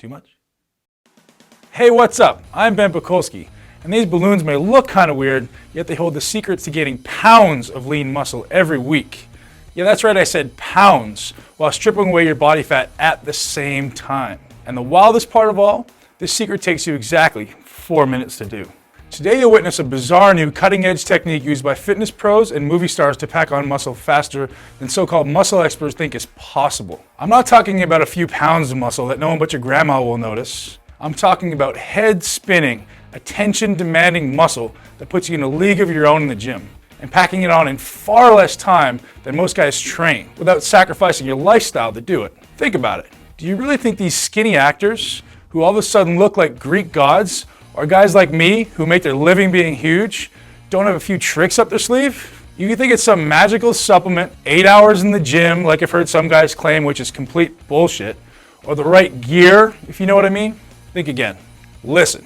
Too much? Hey, what's up? I'm Ben Pekulski, and these balloons may look kind of weird, yet they hold the secrets to gaining pounds of lean muscle every week. Yeah, that's right, I said pounds, while stripping away your body fat at the same time. And the wildest part of all, this secret takes you exactly 4 minutes to do. Today you'll witness a bizarre new cutting-edge technique used by fitness pros and movie stars to pack on muscle faster than so-called muscle experts think is possible. I'm not talking about a few pounds of muscle that no one but your grandma will notice. I'm talking about head-spinning, attention-demanding muscle that puts you in a league of your own in the gym, and packing it on in far less time than most guys train, without sacrificing your lifestyle to do it. Think about it. Do you really think these skinny actors, who all of a sudden look like Greek gods, or guys like me, who make their living being huge, don't have a few tricks up their sleeve? You think it's some magical supplement, 8 hours in the gym, like I've heard some guys claim, which is complete bullshit, or the right gear, if you know what I mean? Think again. Listen,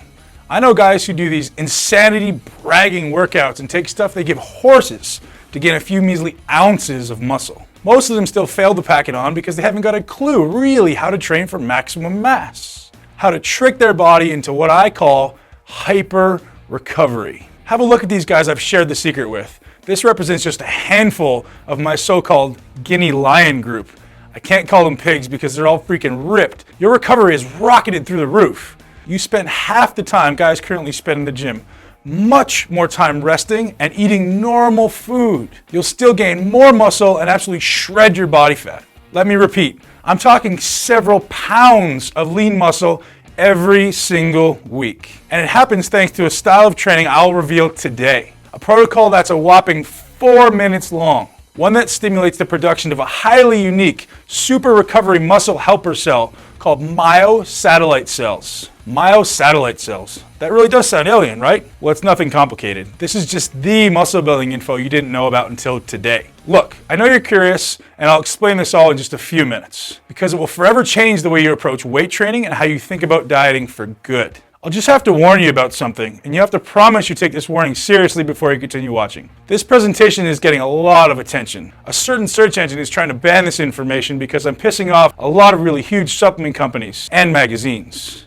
I know guys who do these insanity bragging workouts and take stuff they give horses to gain a few measly ounces of muscle. Most of them still fail to pack it on because they haven't got a clue really how to train for maximum mass. How to trick their body into what I call hyper recovery. Have a look at these guys I've shared the secret with. This represents just a handful of my so-called guinea lion group. I can't call them pigs because they're all freaking ripped. Your recovery is rocketed through the roof. You spend half the time guys currently spend in the gym, much more time resting and eating normal food. You'll still gain more muscle and absolutely shred your body fat. Let me repeat, I'm talking several pounds of lean muscle every single week. And it happens thanks to a style of training I'll reveal today. A protocol that's a whopping 4 minutes long. One that stimulates the production of a highly unique super recovery muscle helper cell called myosatellite cells. Myosatellite cells. That really does sound alien, right? Well, it's nothing complicated. This is just the muscle building info you didn't know about until today. Look, I know you're curious, and I'll explain this all in just a few minutes, because it will forever change the way you approach weight training and how you think about dieting for good. I'll just have to warn you about something, and you have to promise you take this warning seriously before you continue watching. This presentation is getting a lot of attention. A certain search engine is trying to ban this information because I'm pissing off a lot of really huge supplement companies and magazines.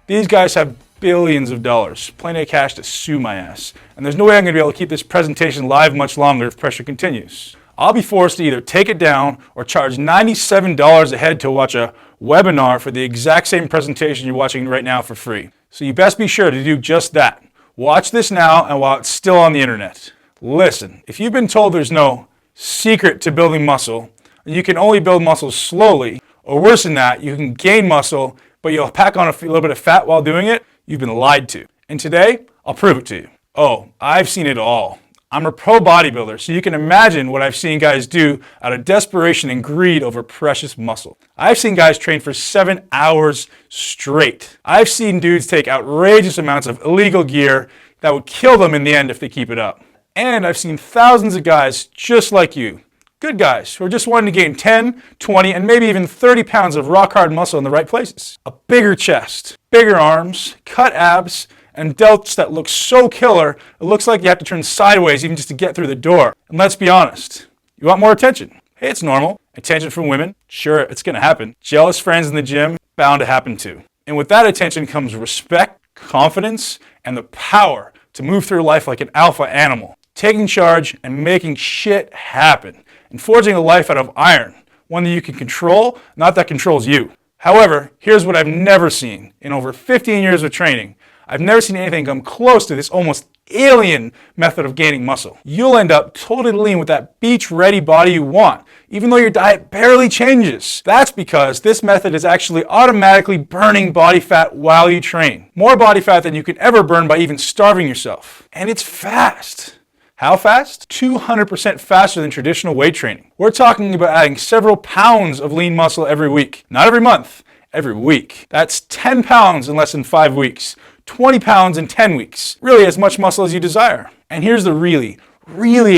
These guys have billions of dollars, plenty of cash to sue my ass, and there's no way I'm going to be able to keep this presentation live much longer if pressure continues. I'll be forced to either take it down or charge $97 a head to watch a webinar for the exact same presentation you're watching right now for free. So you best be sure to do just that. Watch this now and while it's still on the internet. Listen, if you've been told there's no secret to building muscle, and you can only build muscle slowly, or worse than that, you can gain muscle, but you'll pack on a little bit of fat while doing it, you've been lied to. And today, I'll prove it to you. Oh, I've seen it all. I'm a pro bodybuilder, so you can imagine what I've seen guys do out of desperation and greed over precious muscle. I've seen guys train for 7 hours straight. I've seen dudes take outrageous amounts of illegal gear that would kill them in the end if they keep it up. And I've seen thousands of guys just like you, good guys who are just wanting to gain 10, 20, and maybe even 30 pounds of rock hard muscle in the right places. A bigger chest, bigger arms, cut abs, and delts that look so killer, it looks like you have to turn sideways even just to get through the door. And let's be honest, you want more attention? Hey, it's normal. Attention from women? Sure, it's gonna happen. Jealous friends in the gym? Bound to happen too. And with that attention comes respect, confidence, and the power to move through life like an alpha animal, taking charge and making shit happen, and forging a life out of iron, one that you can control, not that controls you. However, here's what I've never seen. In over 15 years of training, I've never seen anything come close to this almost alien method of gaining muscle. You'll end up totally lean with that beach-ready body you want, even though your diet barely changes. That's because this method is actually automatically burning body fat while you train. More body fat than you can ever burn by even starving yourself. And it's fast. How fast? 200% faster than traditional weight training. We're talking about adding several pounds of lean muscle every week. Not every month, every week. That's 10 pounds in less than 5 weeks. 20 pounds in 10 weeks. Really as much muscle as you desire. And here's the really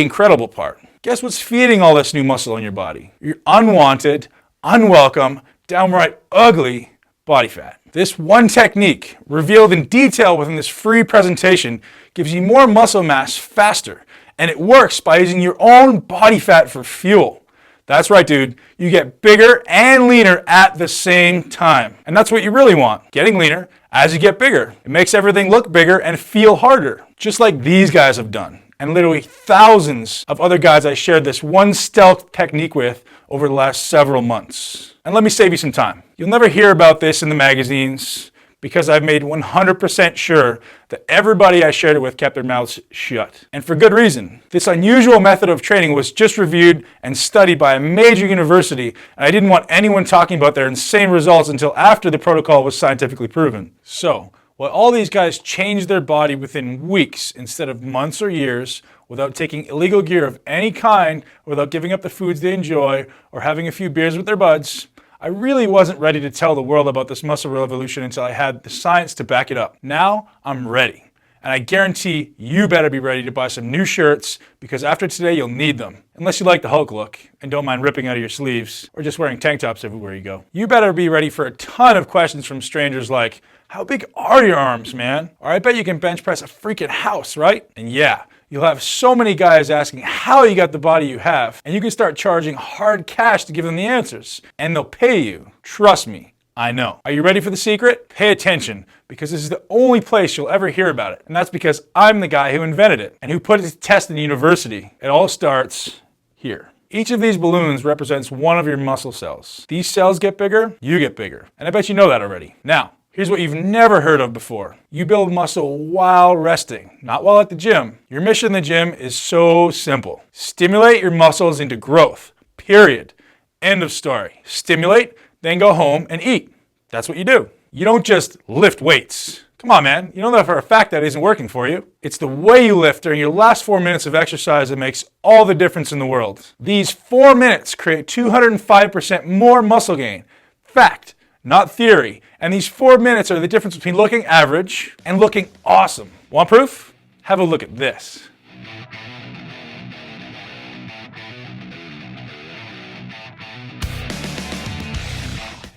incredible part. Guess what's feeding all this new muscle in your body? Your unwanted, unwelcome, downright ugly body fat. This one technique, revealed in detail within this free presentation, gives you more muscle mass faster, and it works by using your own body fat for fuel. That's right, dude. You get bigger and leaner at the same time. And that's what you really want, getting leaner as you get bigger. It makes everything look bigger and feel harder, just like these guys have done. And literally thousands of other guys I shared this one stealth technique with over the last several months. And let me save you some time. You'll never hear about this in the magazines because I've made 100% sure that everybody I shared it with kept their mouths shut. And for good reason. This unusual method of training was just reviewed and studied by a major university, and I didn't want anyone talking about their insane results until after the protocol was scientifically proven. So, while all these guys changed their body within weeks instead of months or years, without taking illegal gear of any kind, without giving up the foods they enjoy, or having a few beers with their buds, I really wasn't ready to tell the world about this muscle revolution until I had the science to back it up. Now, I'm ready. And I guarantee you better be ready to buy some new shirts because after today, you'll need them. Unless you like the Hulk look and don't mind ripping out of your sleeves or just wearing tank tops everywhere you go. You better be ready for a ton of questions from strangers like, how big are your arms, man? Or I bet you can bench press a freaking house, right? And yeah, you'll have so many guys asking how you got the body you have, and you can start charging hard cash to give them the answers, and they'll pay you. Trust me, I know. Are you ready for the secret? Pay attention, because this is the only place you'll ever hear about it, and that's because I'm the guy who invented it, and who put it to test in university. It all starts here. Each of these balloons represents one of your muscle cells. These cells get bigger, you get bigger, and I bet you know that already. Now, here's what you've never heard of before. You build muscle while resting, not while at the gym. Your mission in the gym is so simple. Stimulate your muscles into growth, period. End of story. Stimulate, then go home and eat. That's what you do. You don't just lift weights. Come on, man. You know that for a fact that isn't working for you. It's the way you lift during your last 4 minutes of exercise that makes all the difference in the world. These 4 minutes create 205% more muscle gain. Fact. Not theory. And these 4 minutes are the difference between looking average and looking awesome. Want proof? Have a look at this.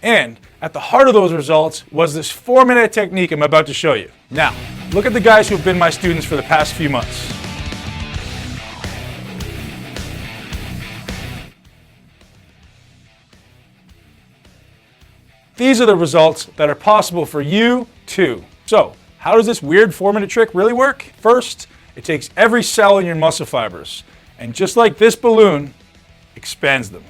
And at the heart of those results was this 4-minute technique I'm about to show you. Now, look at the guys who have been my students for the past few months. These are the results that are possible for you too. So, how does this weird 4-minute trick really work? First, it takes every cell in your muscle fibers, and just like this balloon, expands them.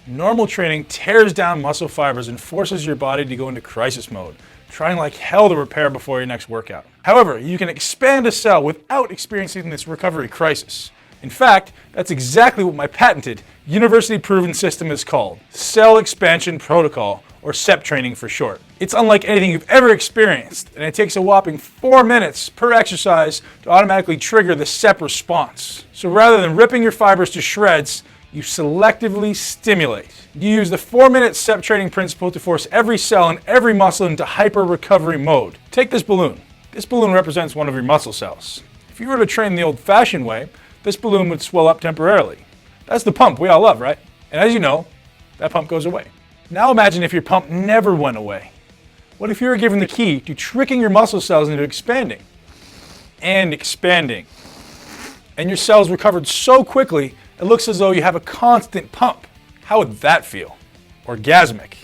Normal training tears down muscle fibers and forces your body to go into crisis mode, trying like hell to repair before your next workout. However, you can expand a cell without experiencing this recovery crisis. In fact, that's exactly what my patented, university-proven system is called, Cell Expansion Protocol, or C.E.P training for short. It's unlike anything you've ever experienced, and it takes a whopping 4 minutes per exercise to automatically trigger the C.E.P response. So rather than ripping your fibers to shreds, you selectively stimulate. You use the 4-minute C.E.P training principle to force every cell and every muscle into hyper-recovery mode. Take this balloon. This balloon represents one of your muscle cells. If you were to train the old-fashioned way, this balloon would swell up temporarily. That's the pump we all love, right? And as you know, that pump goes away. Now imagine if your pump never went away. What if you were given the key to tricking your muscle cells into expanding and expanding, and your cells recovered so quickly it looks as though you have a constant pump? How would that feel? Orgasmic.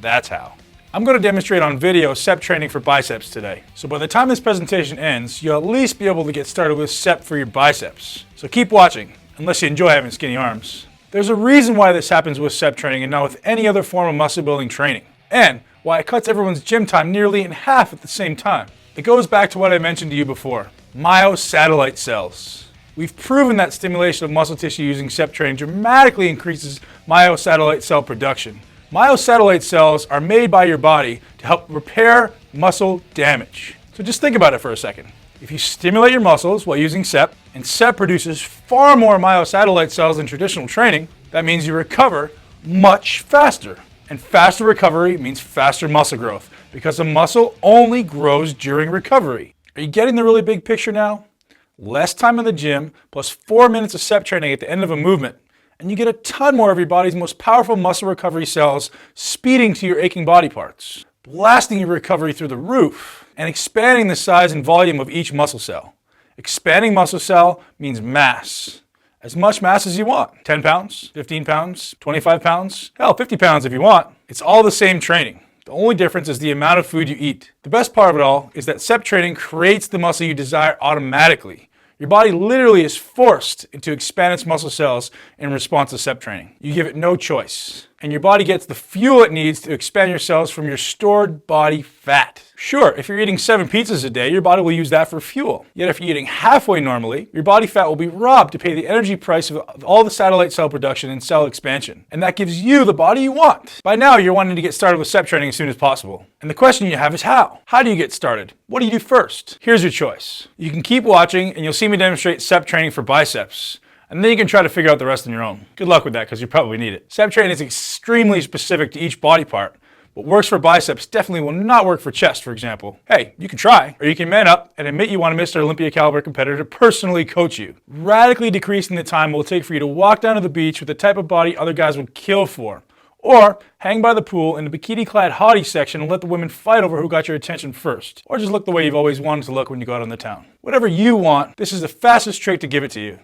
That's how. I'm going to demonstrate on video C.E.P training for biceps today. So by the time this presentation ends, you'll at least be able to get started with C.E.P for your biceps. So keep watching, unless you enjoy having skinny arms. There's a reason why this happens with C.E.P training and not with any other form of muscle building training. And why it cuts everyone's gym time nearly in half at the same time. It goes back to what I mentioned to you before, myosatellite cells. We've proven that stimulation of muscle tissue using C.E.P training dramatically increases myosatellite cell production. Myosatellite cells are made by your body to help repair muscle damage. So just think about it for a second. If you stimulate your muscles while using C.E.P, and C.E.P produces far more myosatellite cells than traditional training, that means you recover much faster. And faster recovery means faster muscle growth, because a muscle only grows during recovery. Are you getting the really big picture now? Less time in the gym, plus 4 minutes of C.E.P training at the end of a movement, and you get a ton more of your body's most powerful muscle recovery cells speeding to your aching body parts, blasting your recovery through the roof, and expanding the size and volume of each muscle cell. Expanding muscle cell means mass, as much mass as you want. 10 pounds, 15 pounds, 25 pounds, hell, 50 pounds if you want. It's all the same training. The only difference is the amount of food you eat. The best part of it all is that C.E.P training creates the muscle you desire automatically. Your body literally is forced to expand its muscle cells in response to C.E.P training. You give it no choice. And your body gets the fuel it needs to expand your cells from your stored body fat. Sure, if you're eating 7 pizzas a day, your body will use that for fuel. Yet if you're eating halfway normally, your body fat will be robbed to pay the energy price of all the satellite cell production and cell expansion. And that gives you the body you want. By now, you're wanting to get started with C.E.P training as soon as possible. And the question you have is how? How do you get started? What do you do first? Here's your choice. You can keep watching and you'll see me demonstrate C.E.P training for biceps. And then you can try to figure out the rest on your own. Good luck with that, because you probably need it. C.E.P training is extremely specific to each body part. What works for biceps definitely will not work for chest, for example. Hey, you can try, or you can man up and admit you want a Mr. Olympia caliber competitor to personally coach you. Radically decreasing the time it will take for you to walk down to the beach with the type of body other guys would kill for. Or hang by the pool in the bikini-clad hottie section and let the women fight over who got your attention first. Or just look the way you've always wanted to look when you go out on the town. Whatever you want, this is the fastest trick to give it to you.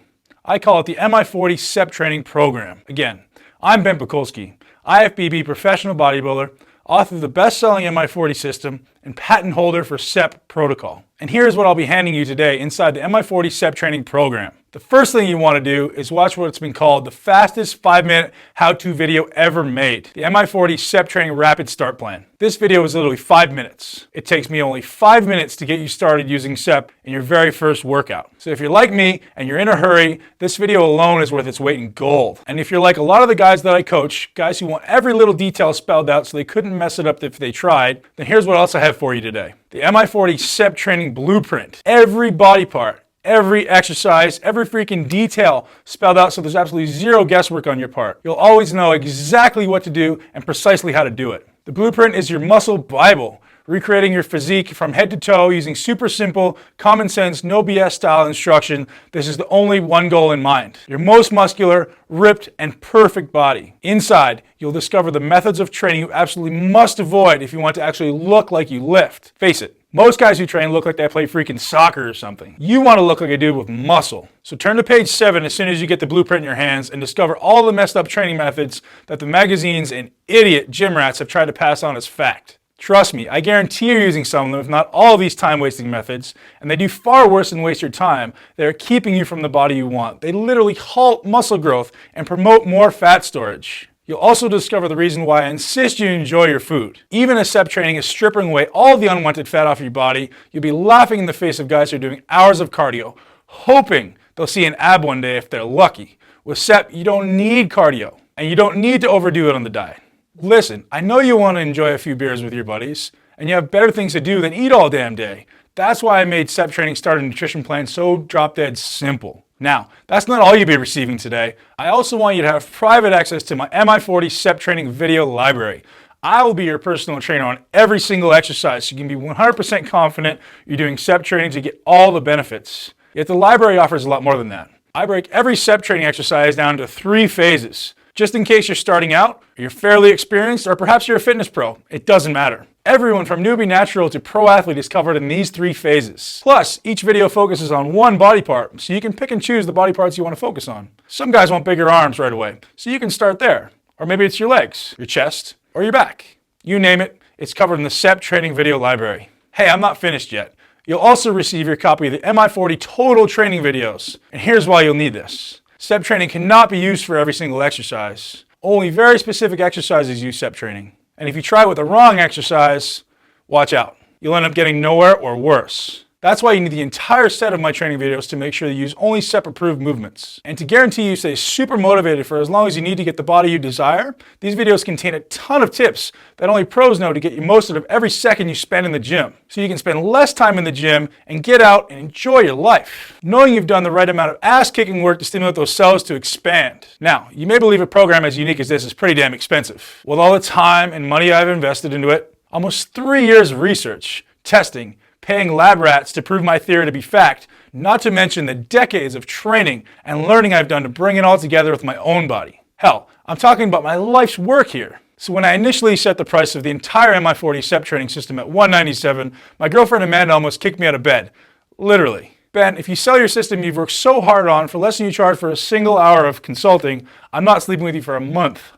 I call it the MI40 CEP training program. Again, I'm Ben Pakulski, IFBB professional bodybuilder, author of the best-selling MI40 system, and patent holder for CEP protocol. And here's what I'll be handing you today inside the MI40 CEP training program. The first thing you want to do is watch what's been called the fastest 5-minute how-to video ever made, the MI40 CEP training rapid start plan. This video is literally 5 minutes. It takes me only 5 minutes to get you started using CEP in your very first workout. So if you're like me and you're in a hurry, this video alone is worth its weight in gold. And if you're like a lot of the guys that I coach, guys who want every little detail spelled out so they couldn't mess it up if they tried, then here's what else I have for you today. The MI40 CEP training blueprint. Every body part, every exercise, every freaking detail spelled out so there's absolutely zero guesswork on your part. You'll always know exactly what to do and precisely how to do it. The blueprint is your muscle Bible, recreating your physique from head to toe using super simple, common sense, no BS style instruction. This is the only one goal in mind. Your most muscular, ripped, and perfect body. Inside, you'll discover the methods of training you absolutely must avoid if you want to actually look like you lift. Face it, most guys who train look like they play freaking soccer or something. You want to look like a dude with muscle. So turn to page 7 as soon as you get the blueprint in your hands and discover all the messed up training methods that the magazines and idiot gym rats have tried to pass on as fact. Trust me, I guarantee you're using some of them, if not all of these time-wasting methods, and they do far worse than waste your time. They're keeping you from the body you want. They literally halt muscle growth and promote more fat storage. You'll also discover the reason why I insist you enjoy your food. Even as CEP training is stripping away all the unwanted fat off your body, you'll be laughing in the face of guys who are doing hours of cardio, hoping they'll see an ab one day if they're lucky. With CEP, you don't need cardio, and you don't need to overdo it on the diet. Listen, I know you want to enjoy a few beers with your buddies, and you have better things to do than eat all damn day. That's why I made CEP training starter nutrition plan so drop-dead simple. Now, that's not all you'll be receiving today. I also want you to have private access to my MI40 CEP training video library. I will be your personal trainer on every single exercise, so you can be 100% confident you're doing CEP training to get all the benefits. Yet the library offers a lot more than that. I break every CEP training exercise down into 3 phases. Just in case you're starting out, or you're fairly experienced, or perhaps you're a fitness pro, it doesn't matter. Everyone from newbie natural to pro athlete is covered in these 3 phases. Plus, each video focuses on one body part, so you can pick and choose the body parts you want to focus on. Some guys want bigger arms right away, so you can start there. Or maybe it's your legs, your chest, or your back. You name it, it's covered in the CEP training video library. Hey, I'm not finished yet. You'll also receive your copy of the MI40 total training videos. And here's why you'll need this. CEP training cannot be used for every single exercise. Only very specific exercises use CEP training. And if you try with the wrong exercise, watch out. You'll end up getting nowhere or worse. That's why you need the entire set of my training videos to make sure you use only CEP-approved movements. And to guarantee you stay super motivated for as long as you need to get the body you desire, these videos contain a ton of tips that only pros know to get you most out of every second you spend in the gym. So you can spend less time in the gym and get out and enjoy your life, knowing you've done the right amount of ass-kicking work to stimulate those cells to expand. Now, you may believe a program as unique as this is pretty damn expensive. With all the time and money I've invested into it, almost 3 years of research, testing, paying lab rats to prove my theory to be fact, not to mention the decades of training and learning I've done to bring it all together with my own body. Hell, I'm talking about my life's work here. So when I initially set the price of the entire MI40 CEP training system at $197, my girlfriend Amanda almost kicked me out of bed. Literally. Ben, if you sell your system you've worked so hard on for less than you charge for a single hour of consulting, I'm not sleeping with you for a month.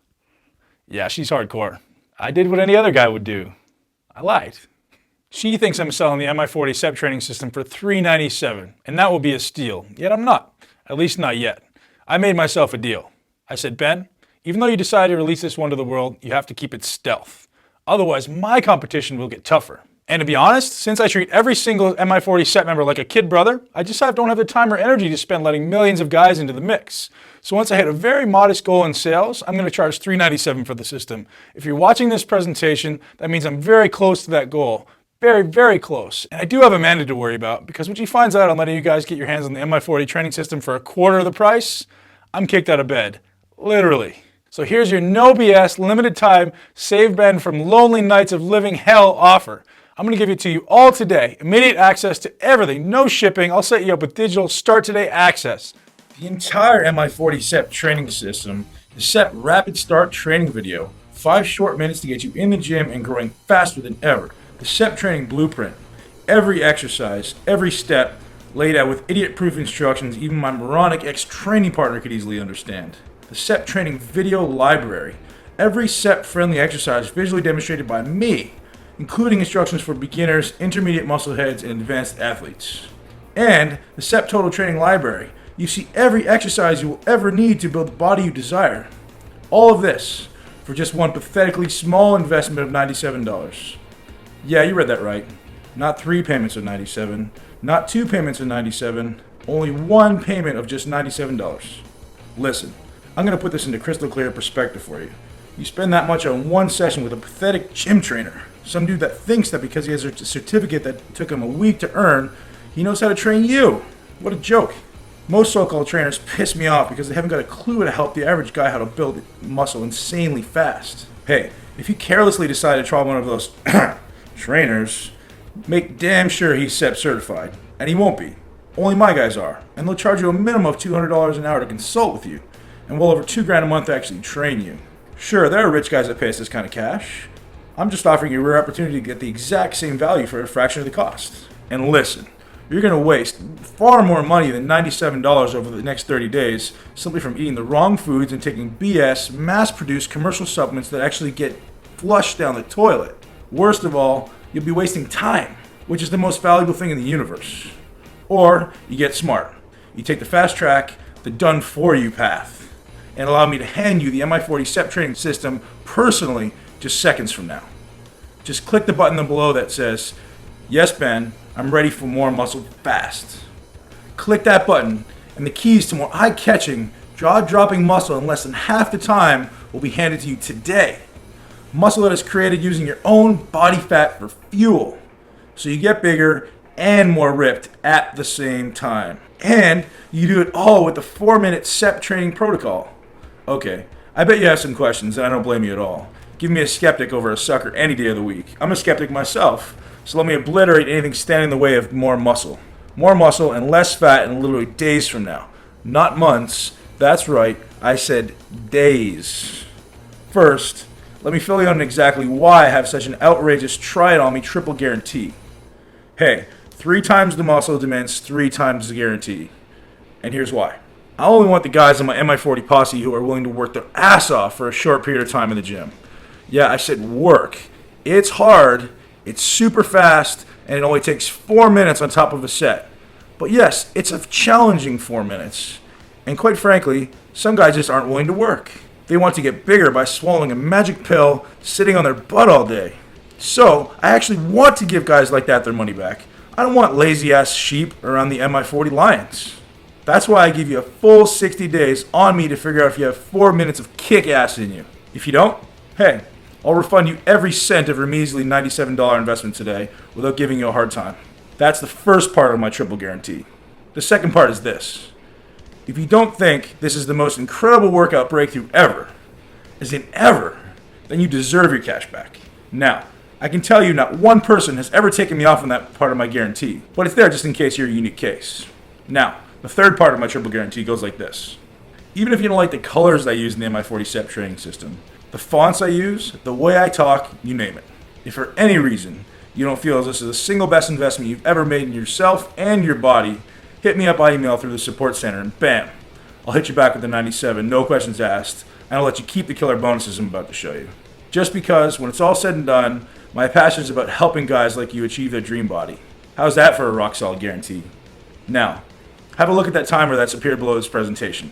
Yeah, she's hardcore. I did what any other guy would do. I lied. She thinks I'm selling the MI40 CEP training system for $397, and that will be a steal. Yet I'm not. At least not yet. I made myself a deal. I said, Ben, even though you decided to release this one to the world, you have to keep it stealth. Otherwise, my competition will get tougher. And to be honest, since I treat every single MI40 CEP member like a kid brother, I just don't have the time or energy to spend letting millions of guys into the mix. So once I hit a very modest goal in sales, I'm going to charge $397 for the system. If you're watching this presentation, that means I'm very close to that goal. Very, very close. And I do have Amanda to worry about, because when she finds out I'm letting you guys get your hands on the MI40 training system for a quarter of the price, I'm kicked out of bed. Literally. So here's your no BS, limited time, save Ben from lonely nights of living hell offer. I'm going to give it to you all today. Immediate access to everything, no shipping. I'll set you up with digital start today access. The entire MI40 CEP training system, the CEP Rapid Start training video, 5 short minutes to get you in the gym and growing faster than ever. The CEP training blueprint, every exercise, every step, laid out with idiot-proof instructions even my moronic ex-training partner could easily understand. The CEP training video library, every CEP-friendly exercise visually demonstrated by me, including instructions for beginners, intermediate muscle heads, and advanced athletes. And the CEP Total Training Library. You see every exercise you will ever need to build the body you desire. All of this for just one pathetically small investment of $97. Yeah, you read that right. Not 3 payments of $97, not 2 payments of $97, only 1 payment of just $97. Listen, I'm going to put this into crystal clear perspective for you. You spend that much on one session with a pathetic gym trainer, some dude that thinks that because he has a certificate that took him a week to earn, he knows how to train you. What a joke. Most so-called trainers piss me off because they haven't got a clue how to help the average guy how to build muscle insanely fast. Hey, if you carelessly decide to try one of those trainers, make damn sure he's CEP certified. And he won't be. Only my guys are. And they'll charge you a minimum of $200 an hour to consult with you, and well over $2,000 a month to actually train you. Sure, there are rich guys that pay us this kind of cash. I'm just offering you a rare opportunity to get the exact same value for a fraction of the cost. And listen, you're going to waste far more money than $97 over the next 30 days simply from eating the wrong foods and taking BS, mass-produced commercial supplements that actually get flushed down the toilet. Worst of all, you'll be wasting time, which is the most valuable thing in the universe. Or you get smart. You take the fast track, the done-for-you path, and allow me to hand you the MI40 CEP training system personally just seconds from now. Just click the button below that says, "Yes, Ben, I'm ready for more muscle fast." Click that button, and the keys to more eye-catching, jaw-dropping muscle in less than half the time will be handed to you today. Muscle that is created using your own body fat for fuel, so you get bigger and more ripped at the same time. And you do it all with the 4-minute CEP training protocol. Okay, I bet you have some questions, and I don't blame you at all. Give me a skeptic over a sucker any day of the week. I'm a skeptic myself, so let me obliterate anything standing in the way of more muscle. More muscle and less fat in literally days from now. Not months. That's right, I said days. First, let me fill you in on exactly why I have such an outrageous try-it-on-me triple guarantee. Hey, 3 times the muscle demands 3 times the guarantee. And here's why. I only want the guys in my MI40 posse who are willing to work their ass off for a short period of time in the gym. Yeah, I said work. It's hard, it's super fast, and it only takes 4 minutes on top of a set. But yes, it's a challenging 4 minutes. And quite frankly, some guys just aren't willing to work. They want to get bigger by swallowing a magic pill, sitting on their butt all day. So, I actually want to give guys like that their money back. I don't want lazy-ass sheep around the MI40 lions. That's why I give you a full 60 days on me to figure out if you have 4 minutes of kick-ass in you. If you don't, hey, I'll refund you every cent of your measly $97 investment today without giving you a hard time. That's the first part of my triple guarantee. The second part is this. If you don't think this is the most incredible workout breakthrough ever, as in ever, then you deserve your cash back. Now, I can tell you not one person has ever taken me off on that part of my guarantee, but it's there just in case you're a unique case. Now, the third part of my triple guarantee goes like this. Even if you don't like the colors I use in the MI40 CEP training system, the fonts I use, the way I talk, you name it. If for any reason you don't feel as this is the single best investment you've ever made in yourself and your body, hit me up by email through the support center and bam, I'll hit you back with the 97, no questions asked, and I'll let you keep the killer bonuses I'm about to show you. Just because, when it's all said and done, my passion is about helping guys like you achieve their dream body. How's that for a rock solid guarantee? Now, have a look at that timer that's appeared below this presentation.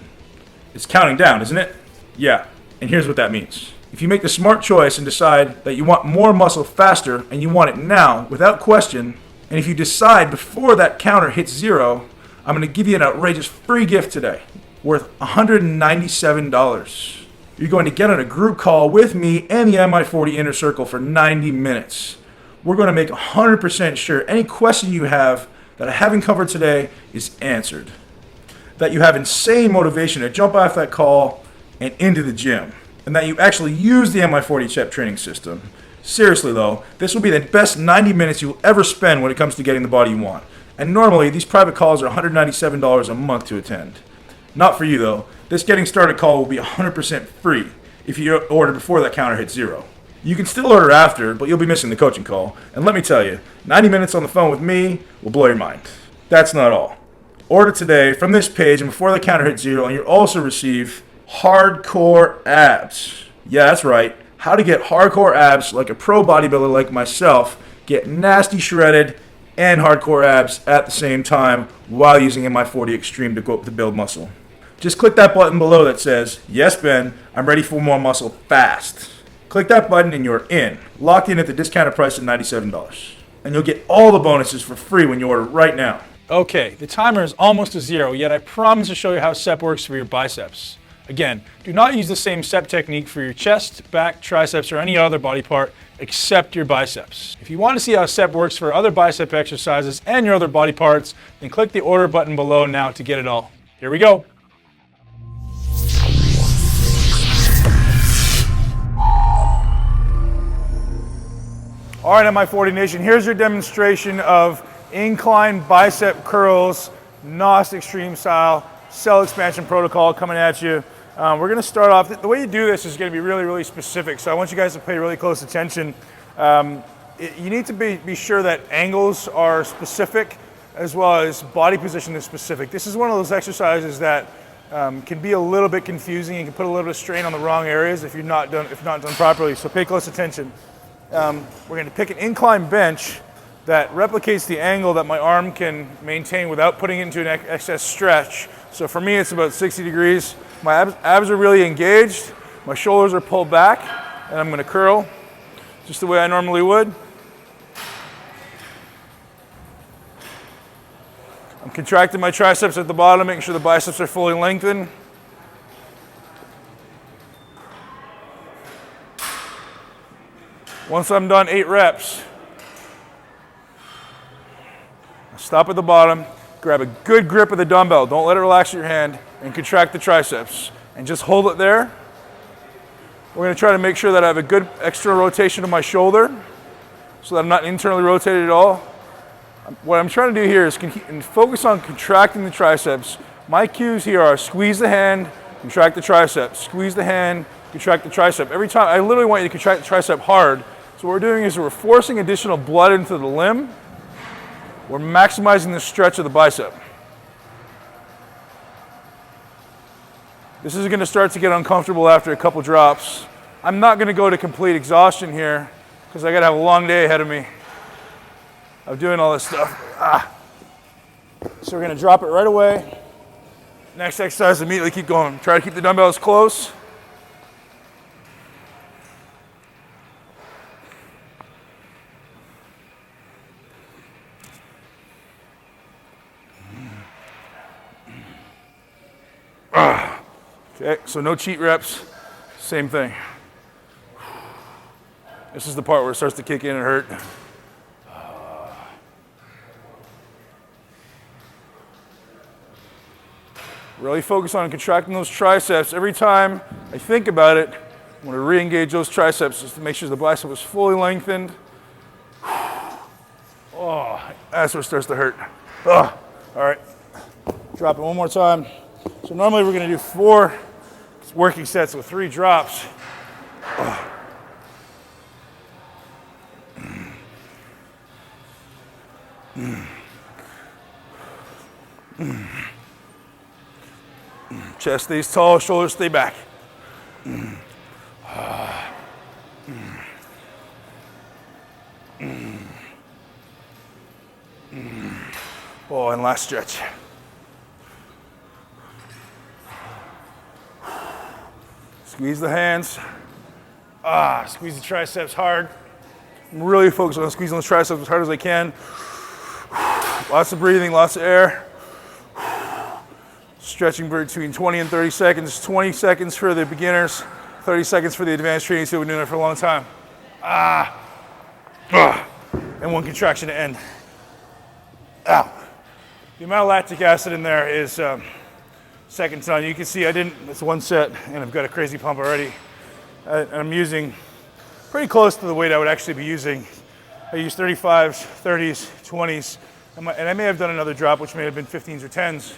It's counting down, isn't it? Yeah, and here's what that means. If you make the smart choice and decide that you want more muscle faster and you want it now, without question, and if you decide before that counter hits 0, I'm going to give you an outrageous free gift today, worth $197. You're going to get on a group call with me and the MI40 Inner Circle for 90 minutes. We're going to make 100% sure any question you have that I haven't covered today is answered. That you have insane motivation to jump off that call and into the gym. And that you actually use the MI40 CEP training system. Seriously though, this will be the best 90 minutes you'll ever spend when it comes to getting the body you want. And normally, these private calls are $197 a month to attend. Not for you though. This getting started call will be 100% free if you order before that counter hits 0. You can still order after, but you'll be missing the coaching call. And let me tell you, 90 minutes on the phone with me will blow your mind. That's not all. Order today from this page and before the counter hits 0, and you'll also receive hardcore abs. Yeah, that's right. How to get hardcore abs like a pro bodybuilder like myself, get nasty shredded and hardcore abs at the same time while using MI40 Xtreme to build muscle. Just click that button below that says, yes, Ben, I'm ready for more muscle fast. Click that button and you're in. Locked in at the discounted price of $97. And you'll get all the bonuses for free when you order right now. Okay, the timer is almost to 0, yet I promise to show you how CEP works for your biceps. Again, do not use the same CEP technique for your chest, back, triceps, or any other body part except your biceps. If you want to see how CEP works for other bicep exercises and your other body parts, then click the order button below now to get it all. Here we go. All right, MI40 Nation, here's your demonstration of incline bicep curls, NOS Extreme style, cell expansion protocol coming at you. We're going to start off, the way you do this is going to be really, really specific, so I want you guys to pay really close attention. You need to be sure that angles are specific as well as body position is specific. This is one of those exercises that can be a little bit confusing and can put a little bit of strain on the wrong areas if not done properly, so pay close attention. We're going to pick an incline bench that replicates the angle that my arm can maintain without putting it into an excess stretch. So for me, it's about 60 degrees. My abs are really engaged, my shoulders are pulled back, and I'm going to curl just the way I normally would. I'm contracting my triceps at the bottom, making sure the biceps are fully lengthened. Once I'm done 8 reps, stop at the bottom, grab a good grip of the dumbbell, don't let it relax your hand, and contract the triceps. And just hold it there. We're going to try to make sure that I have a good external rotation of my shoulder so that I'm not internally rotated at all. What I'm trying to do here is focus on contracting the triceps. My cues here are squeeze the hand, contract the tricep, squeeze the hand, contract the tricep. Every time, I literally want you to contract the tricep hard. So what we're doing is we're forcing additional blood into the limb. We're maximizing the stretch of the bicep. This is going to start to get uncomfortable after a couple drops. I'm not going to go to complete exhaustion here because I got to have a long day ahead of me of doing all this stuff. So we're going to drop it right away. Next exercise, immediately keep going. Try to keep the dumbbells close. Okay, so no cheat reps, same thing. This is the part where it starts to kick in and hurt. Really focus on contracting those triceps. Every time I think about it, I want to re-engage those triceps just to make sure the bicep is fully lengthened. Oh, that's where it starts to hurt. All right, drop it one more time. So normally we're going to do 4 working sets with 3 drops. Chest stays tall, shoulders stay back. Oh, and last stretch. Squeeze the hands. Squeeze the triceps hard. I'm really focused on squeezing the triceps as hard as I can. Lots of breathing, lots of air. Stretching between 20 and 30 seconds. 20 seconds for the beginners, 30 seconds for the advanced trainees who have been doing it for a long time. And one contraction to end. Ow. The amount of lactic acid in there is second to none. You can see it's one set and I've got a crazy pump already. And I'm using pretty close to the weight I would actually be using. I use 35s, 30s, 20s, and I may have done another drop, which may have been 15s or 10s.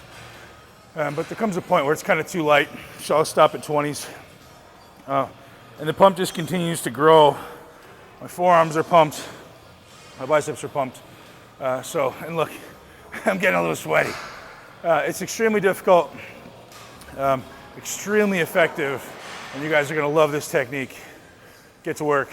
But there comes a point where it's kind of too light, so I'll stop at 20s. And the pump just continues to grow. My forearms are pumped, my biceps are pumped. And look, I'm getting a little sweaty. It's extremely difficult, extremely effective, and you guys are gonna love this technique. Get to work.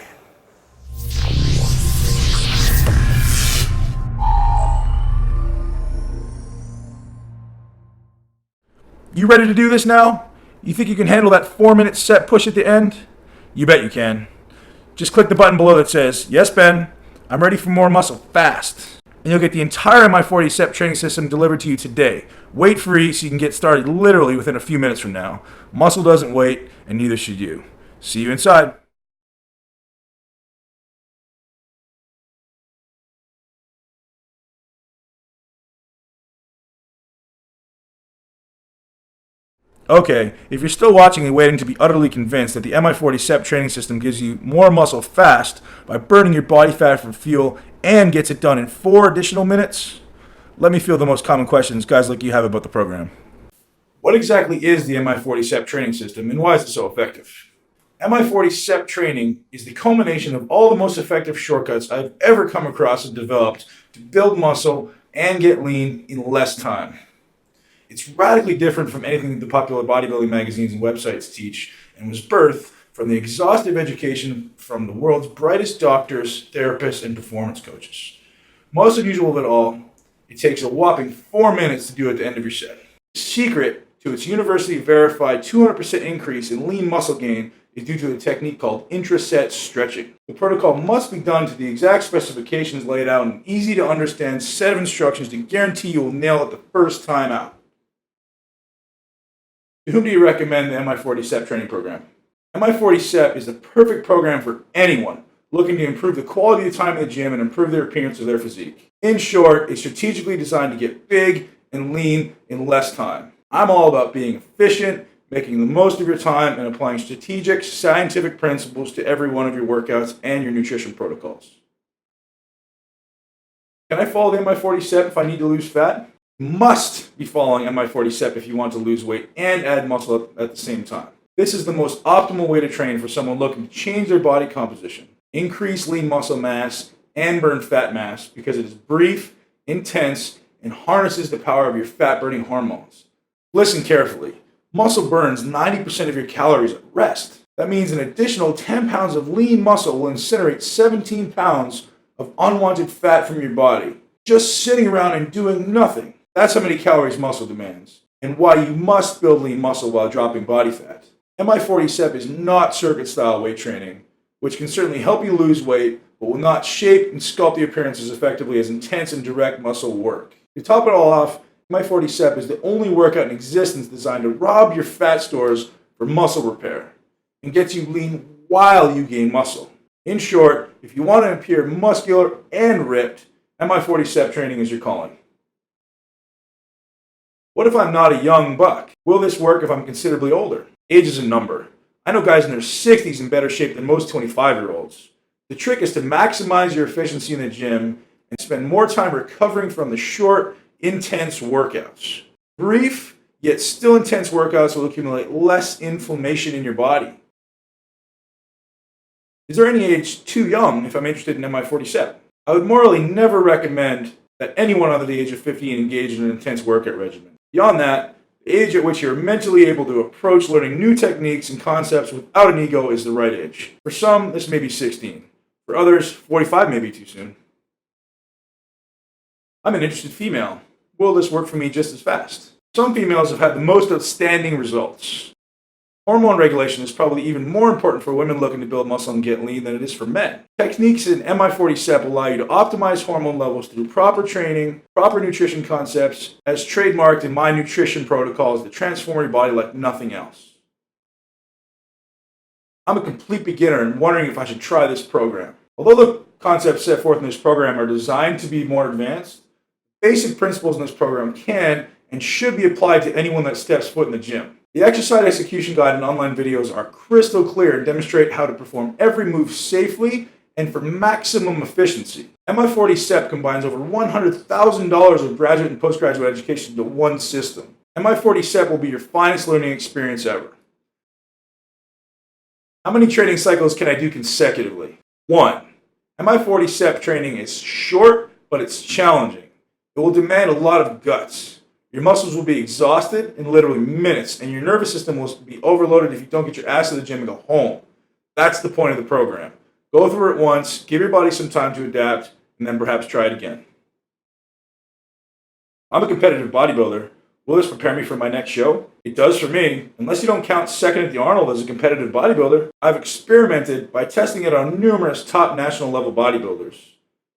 You ready to do this now? You think you can handle that 4-minute set push at the end? You bet you can. Just click the button below that says, "Yes, Ben, I'm ready for more muscle fast." And you'll get the entire MI40 CEP training system delivered to you today. Weight free, so you can get started literally within a few minutes from now. Muscle doesn't wait, and neither should you. See you inside. Okay, if you're still watching and waiting to be utterly convinced that the MI40 CEP training system gives you more muscle fast by burning your body fat for fuel and gets it done in 4 additional minutes, let me field the most common questions guys like you have about the program. What exactly is the MI40 CEP training system and why is it so effective? MI40 CEP training is the culmination of all the most effective shortcuts I've ever come across and developed to build muscle and get lean in less time. It's radically different from anything the popular bodybuilding magazines and websites teach and was birthed from the exhaustive education from the world's brightest doctors, therapists, and performance coaches. Most unusual of it all, it takes a whopping 4 minutes to do at the end of your set. The secret to its university-verified 200% increase in lean muscle gain is due to a technique called intra-set stretching. The protocol must be done to the exact specifications laid out in an easy-to-understand set of instructions to guarantee you will nail it the first time out. To whom do you recommend the MI40 CEP training program? MI40 CEP is the perfect program for anyone looking to improve the quality of time in the gym and improve their appearance or their physique. In short, it's strategically designed to get big and lean in less time. I'm all about being efficient, making the most of your time, and applying strategic, scientific principles to every one of your workouts and your nutrition protocols. Can I follow the MI40 CEP if I need to lose fat? Must be following MI40 CEP if you want to lose weight and add muscle at the same time. This is the most optimal way to train for someone looking to change their body composition, increase lean muscle mass, and burn fat mass because it is brief, intense, and harnesses the power of your fat-burning hormones. Listen carefully. Muscle burns 90% of your calories at rest. That means an additional 10 pounds of lean muscle will incinerate 17 pounds of unwanted fat from your body, just sitting around and doing nothing. That's how many calories muscle demands, and why you must build lean muscle while dropping body fat. MI40 CEP is not circuit-style weight training, which can certainly help you lose weight, but will not shape and sculpt the appearance as effectively as intense and direct muscle work. To top it all off, MI40 CEP is the only workout in existence designed to rob your fat stores for muscle repair and gets you lean while you gain muscle. In short, if you want to appear muscular and ripped, MI40 CEP training is your calling. What if I'm not a young buck? Will this work if I'm considerably older? Age is a number. I know guys in their 60s in better shape than most 25-year-olds. The trick is to maximize your efficiency in the gym and spend more time recovering from the short, intense workouts. Brief, yet still intense workouts will accumulate less inflammation in your body. Is there any age too young if I'm interested in MI40 CEP? I would morally never recommend that anyone under the age of 15 engaged in an intense workout regimen. Beyond that, the age at which you're mentally able to approach learning new techniques and concepts without an ego is the right age. For some, this may be 16. For others, 45 may be too soon. I'm an interested female. Will this work for me just as fast? Some females have had the most outstanding results. Hormone regulation is probably even more important for women looking to build muscle and get lean than it is for men. Techniques in MI40 CEP allow you to optimize hormone levels through proper training, proper nutrition concepts, as trademarked in my nutrition protocols that transform your body like nothing else. I'm a complete beginner and wondering if I should try this program. Although the concepts set forth in this program are designed to be more advanced, basic principles in this program can and should be applied to anyone that steps foot in the gym. The exercise execution guide and online videos are crystal clear and demonstrate how to perform every move safely and for maximum efficiency. MI40 CEP combines over $100,000 of graduate and postgraduate education into one system. MI40 CEP will be your finest learning experience ever. How many training cycles can I do consecutively? 1. MI40 CEP training is short, but it's challenging. It will demand a lot of guts. Your muscles will be exhausted in literally minutes, and your nervous system will be overloaded if you don't get your ass to the gym and go home. That's the point of the program. Go through it once, give your body some time to adapt, and then perhaps try it again. I'm a competitive bodybuilder. Will this prepare me for my next show? It does for me. Unless you don't count second at the Arnold as a competitive bodybuilder, I've experimented by testing it on numerous top national level bodybuilders.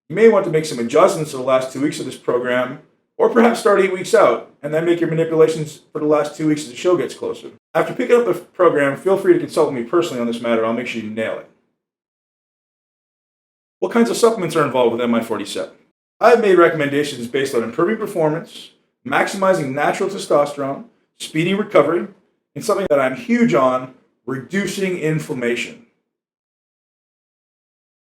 You may want to make some adjustments to the last 2 weeks of this program, or perhaps start 8 weeks out, and then make your manipulations for the last 2 weeks as the show gets closer. After picking up the program, feel free to consult with me personally on this matter. I'll make sure you nail it. What kinds of supplements are involved with MI40 CEP? I have made recommendations based on improving performance, maximizing natural testosterone, speeding recovery, and something that I'm huge on, reducing inflammation.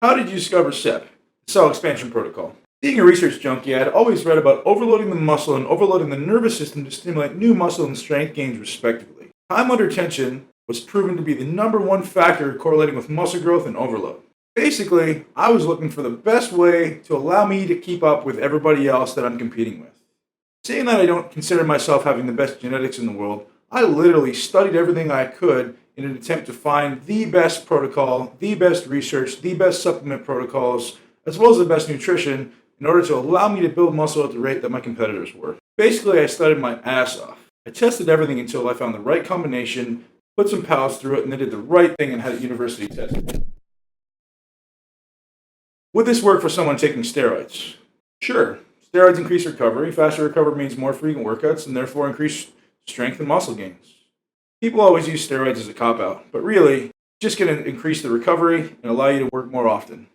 How did you discover CEP, the Cell Expansion Protocol? Being a research junkie, I had always read about overloading the muscle and overloading the nervous system to stimulate new muscle and strength gains respectively. Time under tension was proven to be the #1 factor correlating with muscle growth and overload. Basically, I was looking for the best way to allow me to keep up with everybody else that I'm competing with. Seeing that I don't consider myself having the best genetics in the world, I literally studied everything I could in an attempt to find the best protocol, the best research, the best supplement protocols, as well as the best nutrition in order to allow me to build muscle at the rate that my competitors were. Basically, I studied my ass off. I tested everything until I found the right combination, put some pals through it, and then did the right thing and had it university tested. Would this work for someone taking steroids? Sure. Steroids increase recovery. Faster recovery means more frequent workouts and therefore increased strength and muscle gains. People always use steroids as a cop-out, but really, it's just going to increase the recovery and allow you to work more often.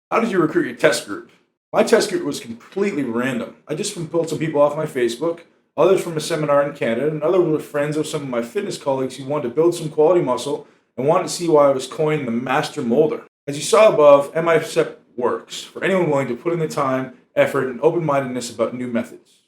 How did you recruit your test group? My test group was completely random. I just pulled some people off my Facebook, others from a seminar in Canada, and others were friends of some of my fitness colleagues who wanted to build some quality muscle and wanted to see why I was coined the master molder. As you saw above, MI40 works for anyone willing to put in the time, effort, and open-mindedness about new methods.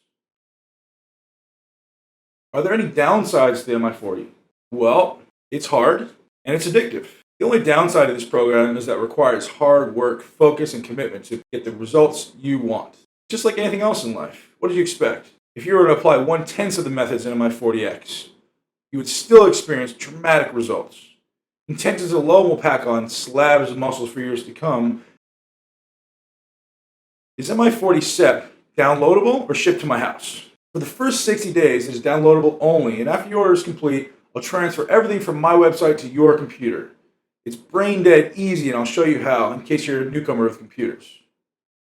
Are there any downsides to MI40? Well, it's hard and it's addictive. The only downside of this program is that it requires hard work, focus, and commitment to get the results you want. Just like anything else in life, what did you expect? If you were to apply 1/10 of the methods in MI40X, you would still experience dramatic results. Intensities alone will pack on slabs of muscles for years to come. Is MI40 CEP downloadable or shipped to my house? For the first 60 days, it is downloadable only, and after your order is complete, I'll transfer everything from my website to your computer. It's brain dead easy, and I'll show you how in case you're a newcomer with computers.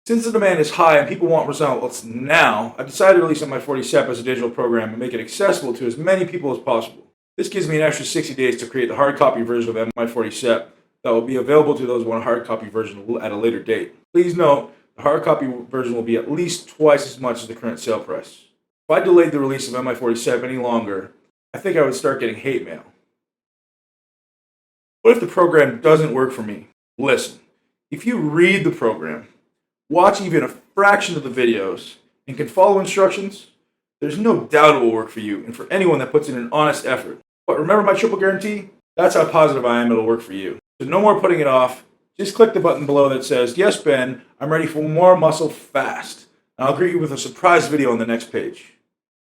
Since the demand is high and people want results now, I've decided to release MI40 CEP as a digital program and make it accessible to as many people as possible. This gives me an extra 60 days to create the hard copy version of MI40 CEP that will be available to those who want a hard copy version at a later date. Please note, the hard copy version will be at least twice as much as the current sale price. If I delayed the release of MI40 CEP any longer, I think I would start getting hate mail. What if the program doesn't work for me? Listen, if you read the program, watch even a fraction of the videos, and can follow instructions, there's no doubt it will work for you and for anyone that puts in an honest effort. But remember my triple guarantee? That's how positive I am it'll work for you. So no more putting it off. just click the button below that says, "Yes, Ben, I'm ready for more muscle fast." And I'll greet you with a surprise video on the next page.